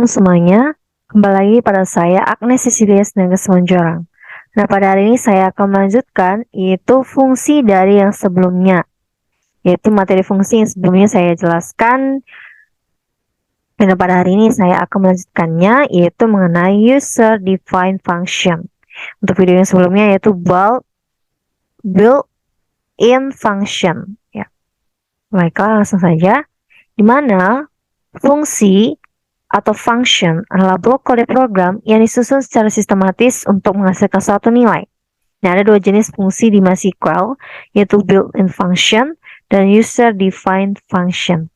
Shalom semuanya, kembali lagi pada saya Agnes Cecilia Senanga Semonjorang. Nah, pada hari ini saya akan melanjutkan yaitu fungsi dari yang sebelumnya, yaitu materi fungsi yang sebelumnya saya jelaskan. Dan pada hari ini saya akan melanjutkannya yaitu mengenai user defined function. Untuk video yang sebelumnya yaitu built-in function. Ya, baiklah langsung saja. Di mana fungsi atau function adalah blok kode program yang disusun secara sistematis untuk menghasilkan suatu nilai. Nah, ada dua jenis fungsi di MySQL, yaitu built-in function dan user-defined function.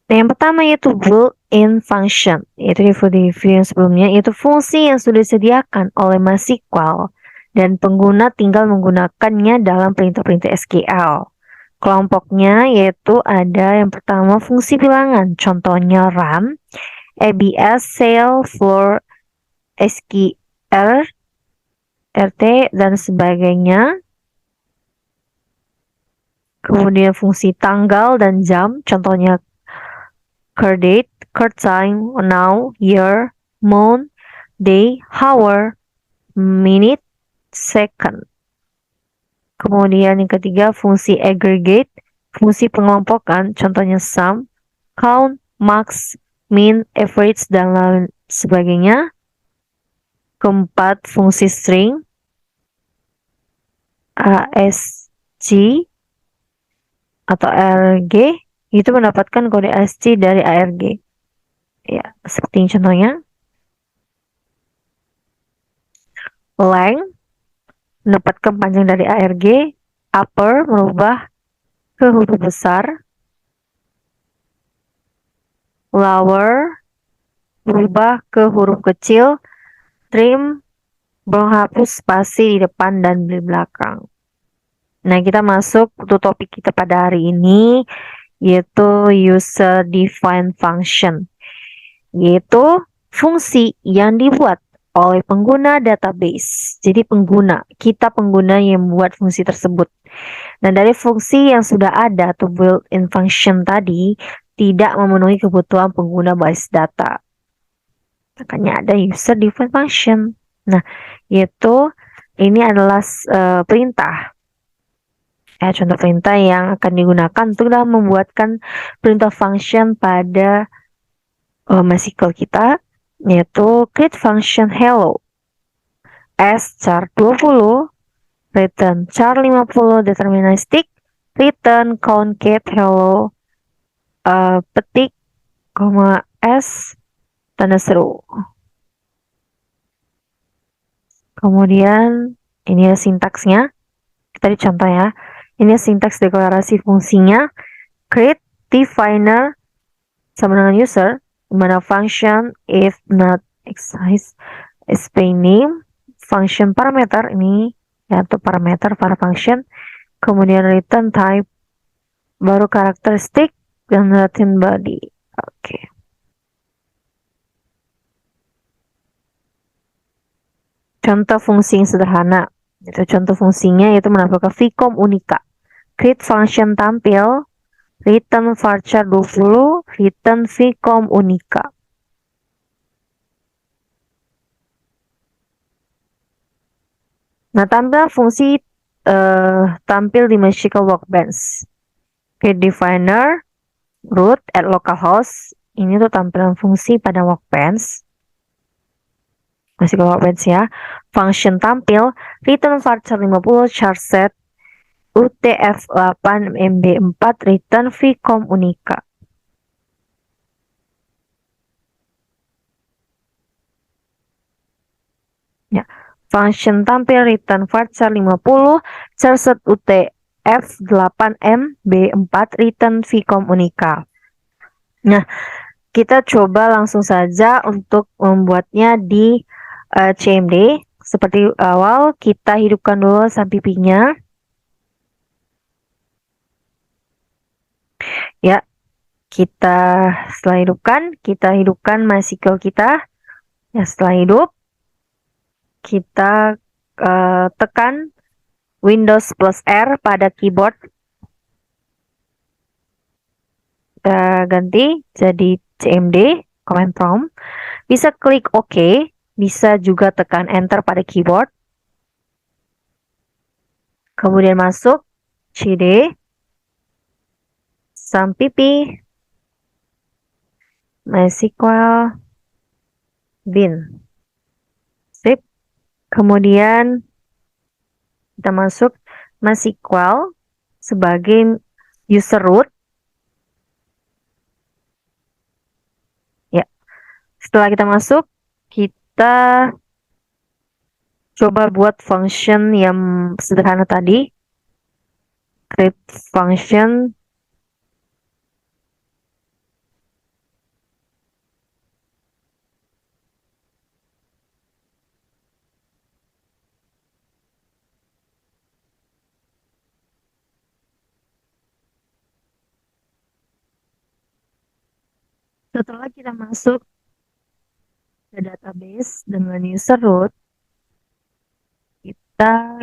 Nah, yang pertama yaitu built-in function, yaitu di video yang sebelumnya, yaitu fungsi yang sudah disediakan oleh MySQL dan pengguna tinggal menggunakannya dalam perintah-perintah SQL. Kelompoknya yaitu ada yang pertama fungsi bilangan, contohnya RAM, ABS, Cell, Floor, SQL, RT, dan sebagainya. Kemudian fungsi tanggal dan jam, contohnya date, time, now, year, month, day, hour, minute, second. Kemudian yang ketiga fungsi aggregate, fungsi pengelompokan, contohnya sum, count, max, min, average, dan lain sebagainya. Keempat fungsi string, ASC atau ARG, itu mendapatkan kode ASCII dari ARG. Ya, seperti contohnya. Length mendapatkan panjang dari ARG, upper merubah ke huruf besar, lower berubah ke huruf kecil, trim menghapus spasi di depan dan di belakang. Nah, kita masuk untuk topik kita pada hari ini, yaitu user defined function, yaitu fungsi yang dibuat oleh pengguna database. Jadi kita pengguna yang membuat fungsi tersebut. Dan dari fungsi yang sudah ada atau built-in function tadi tidak memenuhi kebutuhan pengguna basis data. Makanya ada user defined function. Nah, yaitu ini adalah perintah. Contoh perintah yang akan digunakan untuk dalam membuatkan perintah function pada MySQL kita, yaitu create function hello s char 20 return char 50 deterministic return concat hello petik s tanda seru. Kemudian ini ya sintaksnya, kita contoh ya. Ini sintaks deklarasi fungsinya, create definer sama dengan user, dimana function if not exist sp name, function parameter ini yaitu parameter para function, kemudian return type, baru karakteristik dan Latin body. Oke. Contoh fungsi yang sederhana, itu contoh fungsinya yaitu menampilkan vcom unica, create function tampil, return varchar 20, return vcom unica. Nah, tampil fungsi tampil di MySQL Workbench. Create definer, root at localhost. Ini tuh tampilan fungsi pada Workbench. MySQL Workbench ya. Function tampil, return varchar 50, char set, UTF-8 MB4, return vcom unica. Ya. Function tampil return varchar 50, char set UTF-8MB4, return vcom unica. Nah, kita coba langsung saja untuk membuatnya di CMD. Seperti awal, kita hidupkan dulu sampipinya. Ya, setelah kita hidupkan MySQL kita. Ya, setelah hidup, kita tekan Windows plus R pada keyboard. kita ganti jadi CMD, command prompt. Bisa klik OK, bisa juga tekan enter pada keyboard. Kemudian masuk CD, SAMPP, MySQL, bin. Sip. Kemudian kita masuk MySQL sebagai user root. Ya. Setelah kita masuk, kita coba buat function yang sederhana tadi. Create function. Setelah kita masuk ke database dengan user root, kita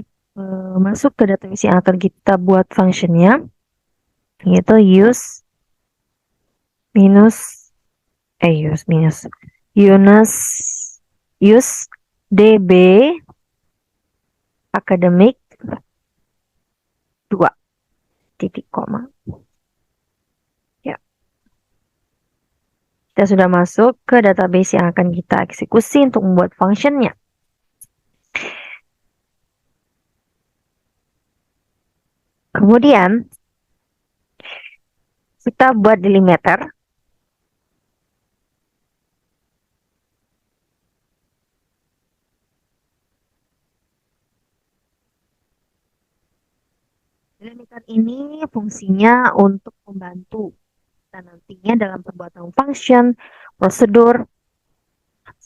masuk ke database yang akan kita buat functionnya, yaitu use db academic 2 titik koma. Ya, kita sudah masuk ke database yang akan kita eksekusi untuk membuat functionnya. Kemudian kita buat delimiter. Delimiter ini fungsinya untuk membantu kita nantinya dalam pembuatan function, prosedur,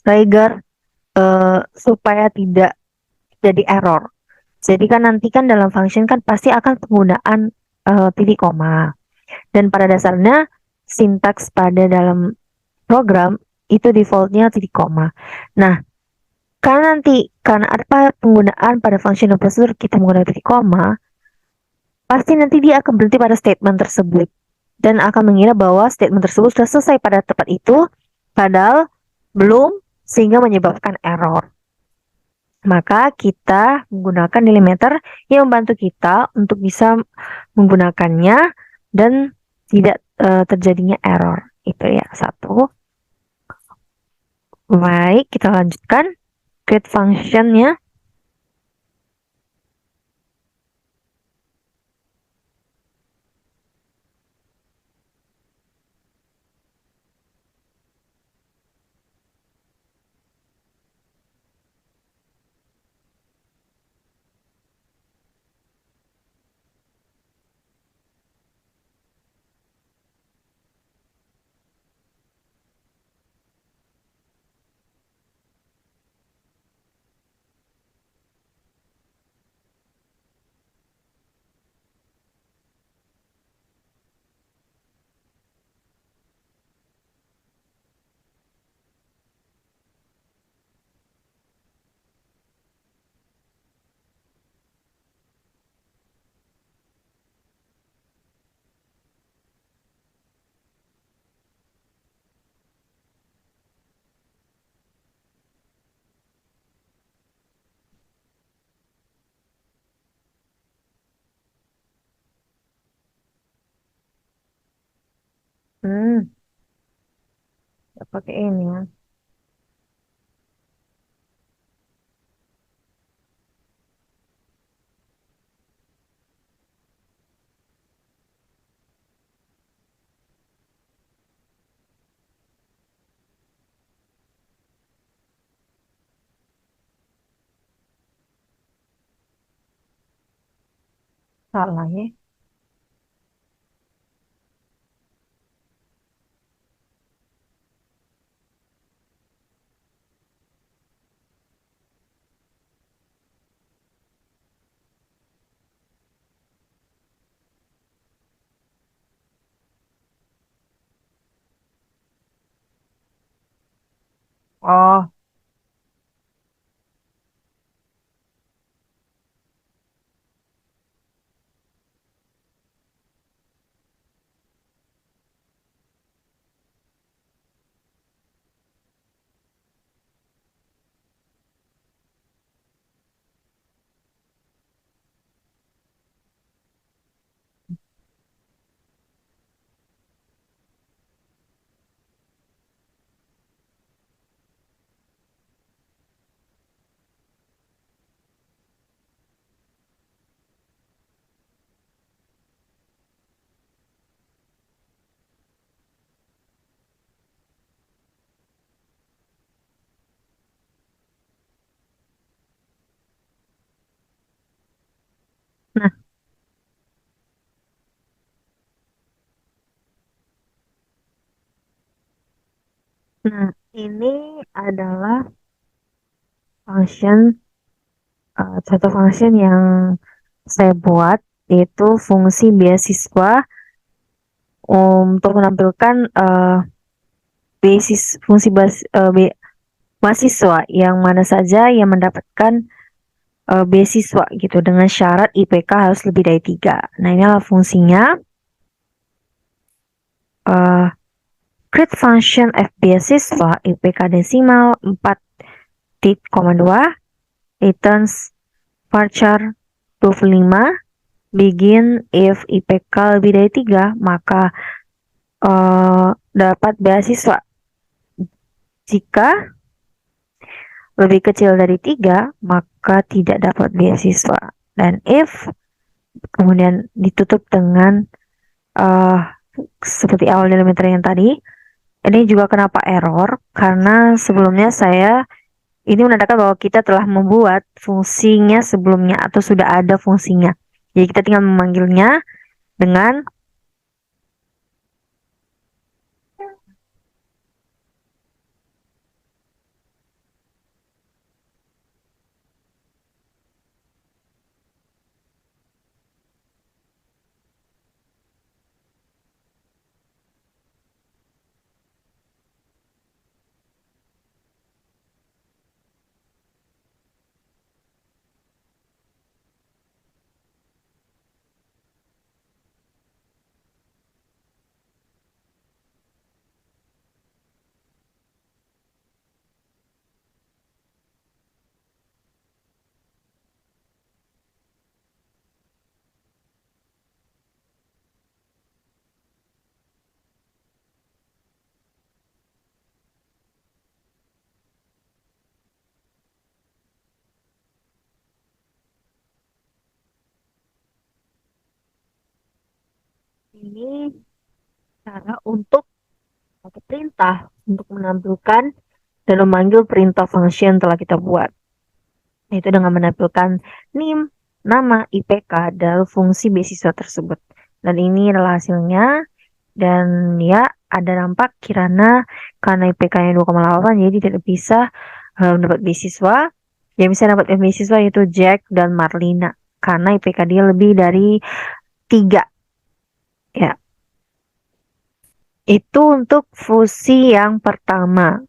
trigger, supaya tidak jadi error. Jadi kan nanti kan dalam function kan pasti akan penggunaan titik koma. Dan pada dasarnya sintaks pada dalam program itu defaultnya titik koma. Nah, karena ada penggunaan pada function dan prosedur kita menggunakan titik koma, pasti nanti dia akan berhenti pada statement tersebut dan akan mengira bahwa statement tersebut sudah selesai pada tempat itu, padahal belum, sehingga menyebabkan error. Maka kita menggunakan delimiter yang membantu kita untuk bisa menggunakannya dan tidak terjadinya error. Itu ya, satu. Baik, kita lanjutkan create functionnya. Ya, pakai ini ya. Salah ya. Oh, Nah, nah, ini adalah function, satu function yang saya buat, yaitu fungsi beasiswa untuk menampilkan fungsi mahasiswa yang mana saja yang mendapatkan beasiswa gitu dengan syarat IPK harus lebih dari 3. Nah, ini adalah fungsinya. eh, Create function f beasiswa IPK desimal 4,2 returns varchar 25 begin if IPK lebih dari 3 maka dapat beasiswa. Jika lebih kecil dari 3 maka tidak dapat beasiswa. Dan if kemudian ditutup dengan uh, seperti awal delimiter yang tadi. Ini juga kenapa error, karena sebelumnya saya ini menandakan bahwa kita telah membuat fungsinya sebelumnya atau sudah ada fungsinya. Jadi kita tinggal memanggilnya dengan ini cara untuk pakai perintah untuk menampilkan dan memanggil perintah function telah kita buat. Yaitu dengan menampilkan NIM, nama, IPK, dan fungsi beasiswa tersebut. Dan ini adalah hasilnya. Dan ya ada nampak Kirana karena IPK-nya 2,8 jadi tidak bisa mendapat beasiswa. Yang bisa dapat beasiswa yaitu Jack dan Marlina karena IPK dia lebih dari 3. Ya, itu untuk fusi yang pertama.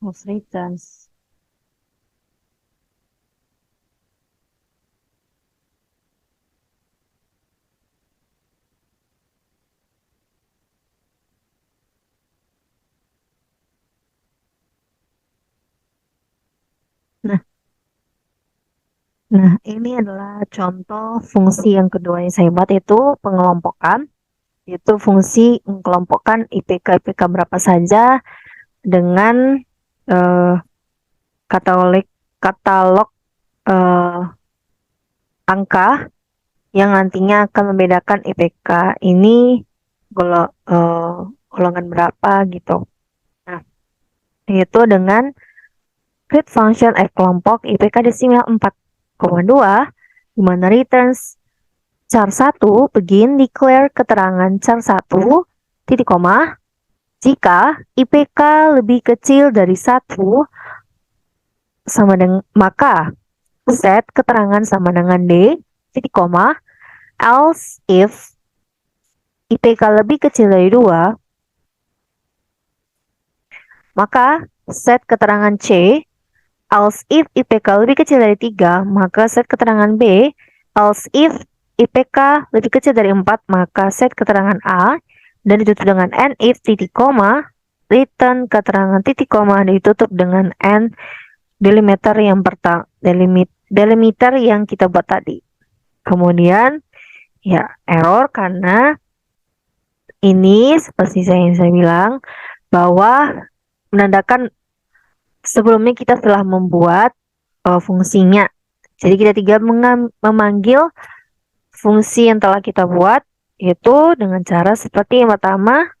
False returns. Nah, ini adalah contoh fungsi yang kedua yang saya buat, itu pengelompokan. Itu fungsi mengelompokkan IPK berapa saja dengan eh, katalog eh, angka yang nantinya akan membedakan IPK ini golongan berapa gitu. Nah, itu dengan create function F kelompok IPK desimal 4,2 di mana returns char 1 begin declare keterangan char 1 titik koma jika IPK lebih kecil dari 1 sama dengan maka set keterangan sama dengan D titik koma else if IPK lebih kecil dari 2 maka set keterangan C else if IPK lebih kecil dari 3 maka set keterangan B else if IPK lebih kecil dari 4 maka set keterangan A dan ditutup dengan N if titik koma return keterangan titik koma ditutup dengan N delimiter yang pertama delimiter yang kita buat tadi. Kemudian ya error karena ini seperti yang saya bilang bahwa menandakan sebelumnya kita telah membuat fungsinya. Jadi kita tinggal memanggil fungsi yang telah kita buat yaitu dengan cara seperti yang pertama.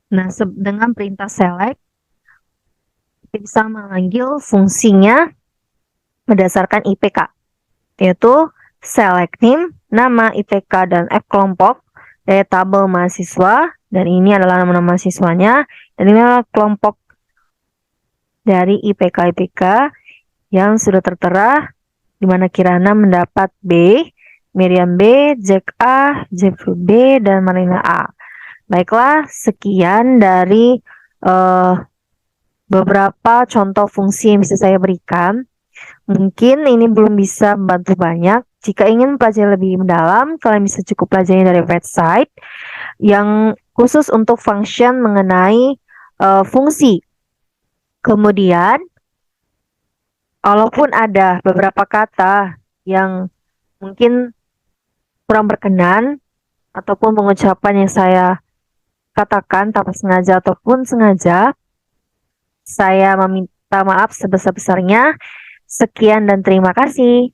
Nah, dengan perintah select kita bisa memanggil fungsinya berdasarkan IPK, yaitu select name, nama IPK dan F kelompok dari tabel mahasiswa, dan ini adalah nama mahasiswanya, dan ini adalah kelompok dari IPK yang sudah tertera, di mana Kirana mendapat B, Miriam B, Jack A, Jeffrey B, dan Marina A. Baiklah, sekian dari beberapa contoh fungsi yang bisa saya berikan. Mungkin ini belum bisa membantu banyak. Jika ingin pelajari lebih mendalam, kalian bisa cukup pelajari dari website yang khusus untuk function mengenai fungsi. Kemudian, walaupun ada beberapa kata yang mungkin kurang berkenan ataupun pengucapan yang saya katakan tanpa sengaja ataupun sengaja, saya meminta maaf sebesar-besarnya. Sekian dan terima kasih.